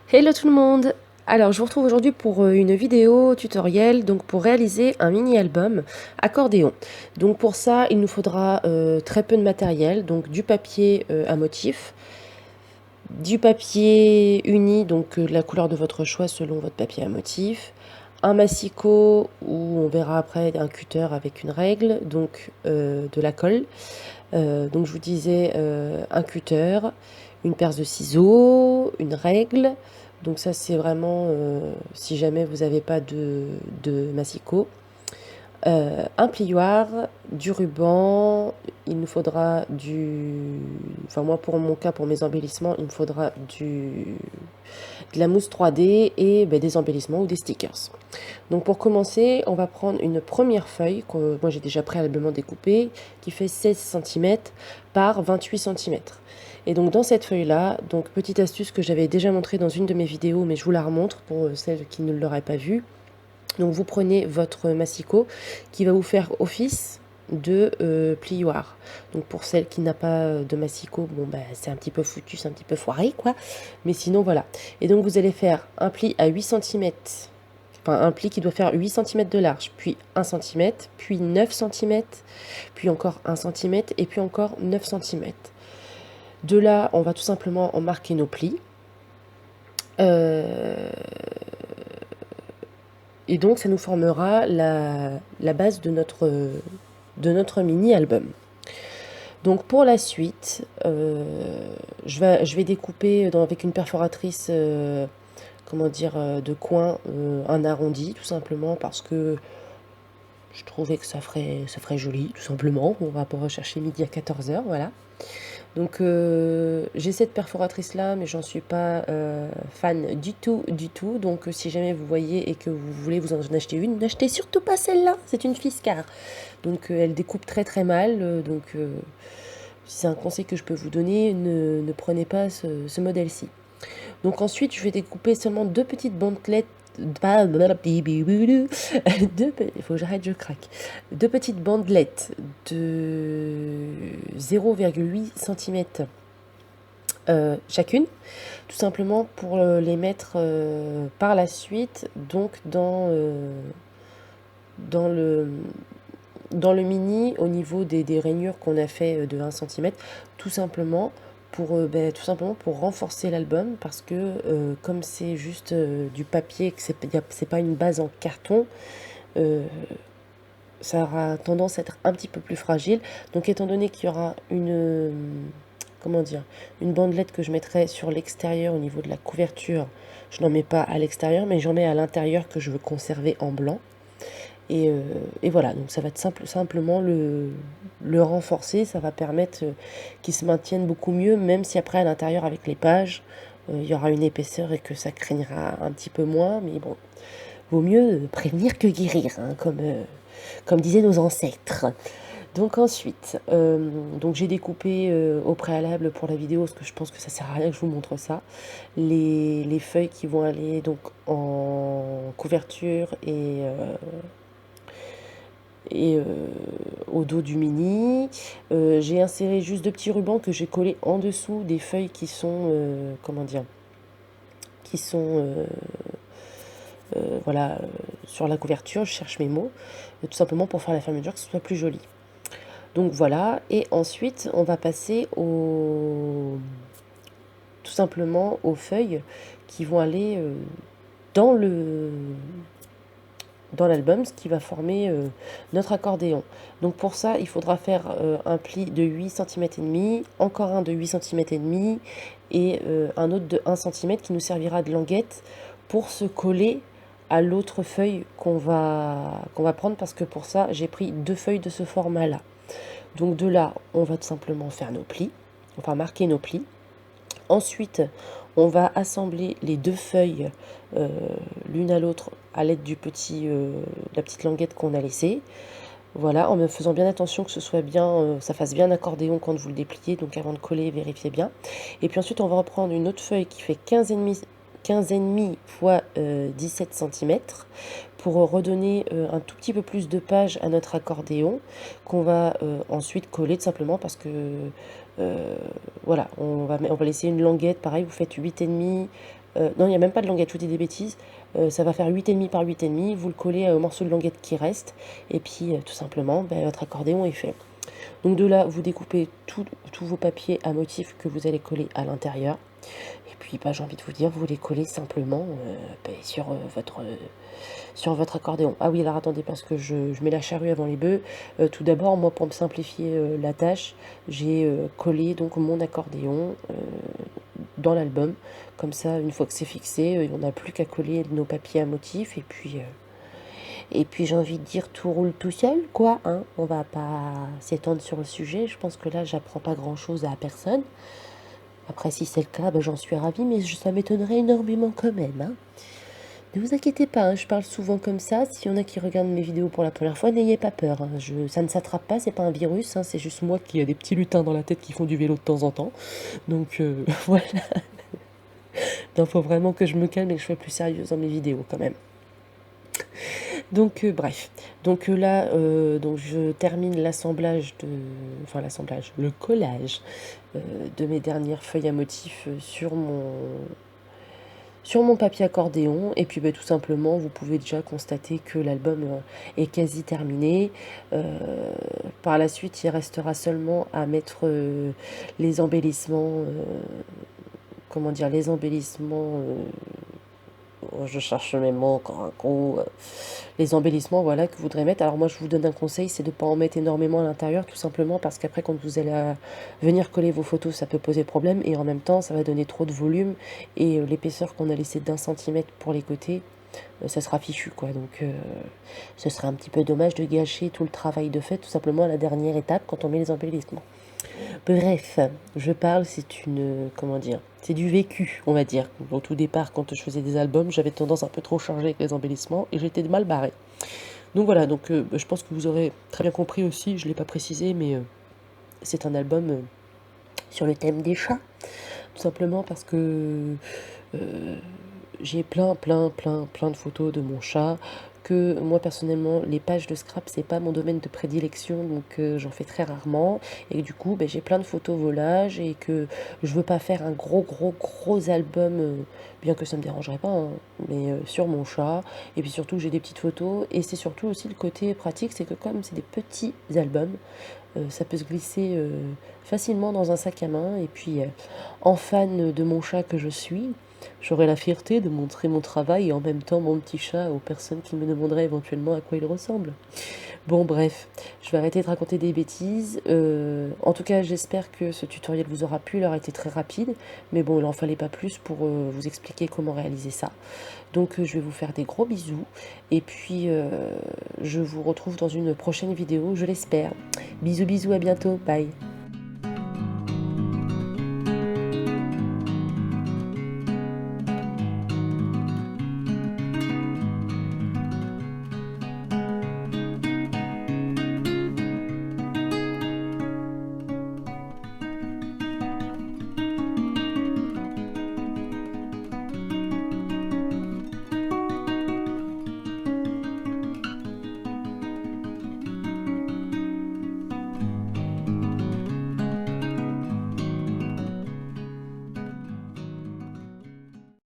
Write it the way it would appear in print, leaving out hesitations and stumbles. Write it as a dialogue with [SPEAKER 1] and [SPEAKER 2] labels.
[SPEAKER 1] Hello tout le monde! Alors je vous retrouve aujourd'hui pour une vidéo tutoriel donc pour réaliser un mini album accordéon. Donc pour ça il nous faudra très peu de matériel, donc du papier à motif, du papier uni donc de la couleur de votre choix selon votre papier à motif, un massicot ou on verra après un cutter avec une règle, donc de la colle. Donc je vous disais un cutter, une paire de ciseaux, une règle. Donc ça c'est vraiment si jamais vous n'avez pas de massicot. Un plioir, du ruban, il nous faudra enfin moi pour mon cas, pour mes embellissements, il me faudra de la mousse 3D et des embellissements ou des stickers. Donc pour commencer, on va prendre une première feuille, que moi j'ai déjà préalablement découpée, qui fait 16 cm par 28 cm. Et donc dans cette feuille-là, donc petite astuce que j'avais déjà montrée dans une de mes vidéos, mais je vous la remontre pour celles qui ne l'auraient pas vue. Donc vous prenez votre massicot qui va vous faire office de plioir. Donc pour celle qui n'a pas de massicot, bon c'est un petit peu foutu, c'est un petit peu foiré quoi. Mais sinon voilà. Et donc vous allez faire un pli à 8 cm. Enfin un pli qui doit faire 8 cm de large, puis 1 cm, puis 9 cm, puis encore 1 cm et puis encore 9 cm. De là, on va tout simplement en marquer nos plis. Et donc ça nous formera la base de notre mini-album. Donc pour la suite, je vais découper avec une perforatrice, comment dire, de coin, un arrondi, tout simplement parce que je trouvais que ça ferait joli, tout simplement. On va pouvoir rechercher midi à 14h, voilà. Donc j'ai cette perforatrice là, mais j'en suis pas fan du tout, du tout. Donc si jamais vous voyez et que vous voulez vous en acheter une, n'achetez surtout pas celle-là. C'est une Fiskars. Donc elle découpe très très mal. C'est un conseil que je peux vous donner. Ne prenez pas ce modèle-ci. Donc ensuite je vais découper seulement deux petites bandelettes. Il faut que j'arrête, je craque. Deux petites bandelettes de 0,8 cm chacune, tout simplement pour les mettre par la suite donc dans le mini au niveau des rainures qu'on a fait de 1 cm, tout simplement pour renforcer l'album parce que comme c'est juste du papier, que c'est pas une base en carton, ça aura tendance à être un petit peu plus fragile. Donc étant donné qu'il y aura comment dire, une bandelette que je mettrai sur l'extérieur au niveau de la couverture, je n'en mets pas à l'extérieur, mais j'en mets à l'intérieur que je veux conserver en blanc. Et voilà, donc ça va être simplement le renforcer, ça va permettre qu'il se maintienne beaucoup mieux, même si après à l'intérieur avec les pages, il y aura une épaisseur et que ça craignera un petit peu moins, mais bon, vaut mieux prévenir que guérir, hein, comme disaient nos ancêtres. Donc ensuite, donc j'ai découpé au préalable pour la vidéo, parce que je pense que ça sert à rien que je vous montre ça, les feuilles qui vont aller donc en couverture et au dos du mini. J'ai inséré juste deux petits rubans que j'ai collés en dessous des feuilles qui sont, comment dire, qui sont voilà, sur la couverture, je cherche mes mots, tout simplement pour faire la fermeture, que ce soit plus joli. Donc voilà, et ensuite on va passer tout simplement aux feuilles qui vont aller dans l'album, ce qui va former notre accordéon. Donc pour ça, il faudra faire un pli de 8 cm et demi, encore un de 8 cm et demi et un autre de 1 cm qui nous servira de languette pour se coller à l'autre feuille qu'on va prendre, parce que pour ça, j'ai pris deux feuilles de ce format-là. Donc de là, on va tout simplement faire nos plis, enfin marquer nos plis. Ensuite, on va assembler les deux feuilles l'une à l'autre à l'aide de la petite languette qu'on a laissée. Voilà, en me faisant bien attention que ce soit bien, ça fasse bien accordéon quand vous le dépliez, donc avant de coller, vérifiez bien. Et puis ensuite, on va reprendre une autre feuille qui fait 15,5 x 17 cm pour redonner un tout petit peu plus de page à notre accordéon qu'on va ensuite coller tout simplement parce que voilà, on va laisser une languette, pareil, vous faites 8,5 Non, il n'y a même pas de languette, je vous dis des bêtises. Ça va faire 8,5 par 8,5. Vous le collez au morceau de languette qui reste. Et puis, tout simplement, votre accordéon est fait. Donc de là, vous découpez tous vos papiers à motifs que vous allez coller à l'intérieur. Et puis, j'ai envie de vous dire, vous les collez simplement sur votre accordéon. Ah oui, alors attendez, parce que je mets la charrue avant les bœufs. Tout d'abord, moi, pour me simplifier la tâche, j'ai collé donc mon accordéon dans l'album. Comme ça, une fois que c'est fixé, on n'a plus qu'à coller nos papiers à motifs. Et puis j'ai envie de dire, tout roule tout seul, quoi. Hein. On va pas s'étendre sur le sujet. Je pense que là, j'apprends pas grand-chose à personne. Après, si c'est le cas, j'en suis ravie, mais ça m'étonnerait énormément quand même. Hein. Ne vous inquiétez pas, hein, je parle souvent comme ça. S'il y en a qui regardent mes vidéos pour la première fois, n'ayez pas peur. Hein. Ça ne s'attrape pas, c'est pas un virus. Hein, c'est juste moi qui ai des petits lutins dans la tête qui font du vélo de temps en temps. Donc voilà. Il faut vraiment que je me calme et que je sois plus sérieuse dans mes vidéos quand même. Donc bref, donc là, donc je termine le collage de mes dernières feuilles à motifs sur mon papier accordéon. Et puis tout simplement, vous pouvez déjà constater que l'album est quasi terminé. Par la suite, il restera seulement à mettre les embellissements, comment dire, les embellissements. Je cherche mes mots encore un coup. Les embellissements, voilà, que vous voudrez mettre. Alors moi, je vous donne un conseil, c'est de ne pas en mettre énormément à l'intérieur, tout simplement parce qu'après, quand vous allez venir coller vos photos, ça peut poser problème. Et en même temps, ça va donner trop de volume. Et l'épaisseur qu'on a laissé d'1 centimètre pour les côtés, ça sera fichu, quoi. Donc, ce serait un petit peu dommage de gâcher tout le travail de fait, tout simplement à la dernière étape, quand on met les embellissements. Bref, je parle, comment dire, c'est du vécu, on va dire. Au tout départ, quand je faisais des albums, j'avais tendance un peu trop chargée avec les embellissements et j'étais mal barrée. Donc voilà, donc je pense que vous aurez très bien compris aussi, je ne l'ai pas précisé, mais c'est un album sur le thème des chats. Tout simplement parce que j'ai plein de photos de mon chat, que moi personnellement les pages de scrap c'est pas mon domaine de prédilection, donc j'en fais très rarement, et du coup j'ai plein de photos volages et que je veux pas faire un gros album, bien que ça me dérangerait pas, hein, mais sur mon chat. Et puis surtout j'ai des petites photos, et c'est surtout aussi le côté pratique, c'est que comme c'est des petits albums, ça peut se glisser facilement dans un sac à main. Et puis en fan de mon chat que je suis, j'aurai la fierté de montrer mon travail et en même temps mon petit chat aux personnes qui me demanderaient éventuellement à quoi il ressemble. Bon bref, je vais arrêter de raconter des bêtises. En tout cas, j'espère que ce tutoriel vous aura plu. Il aura été très rapide, mais bon, il n'en fallait pas plus pour vous expliquer comment réaliser ça. Donc je vais vous faire des gros bisous, et puis je vous retrouve dans une prochaine vidéo, je l'espère. Bisous, à bientôt, bye.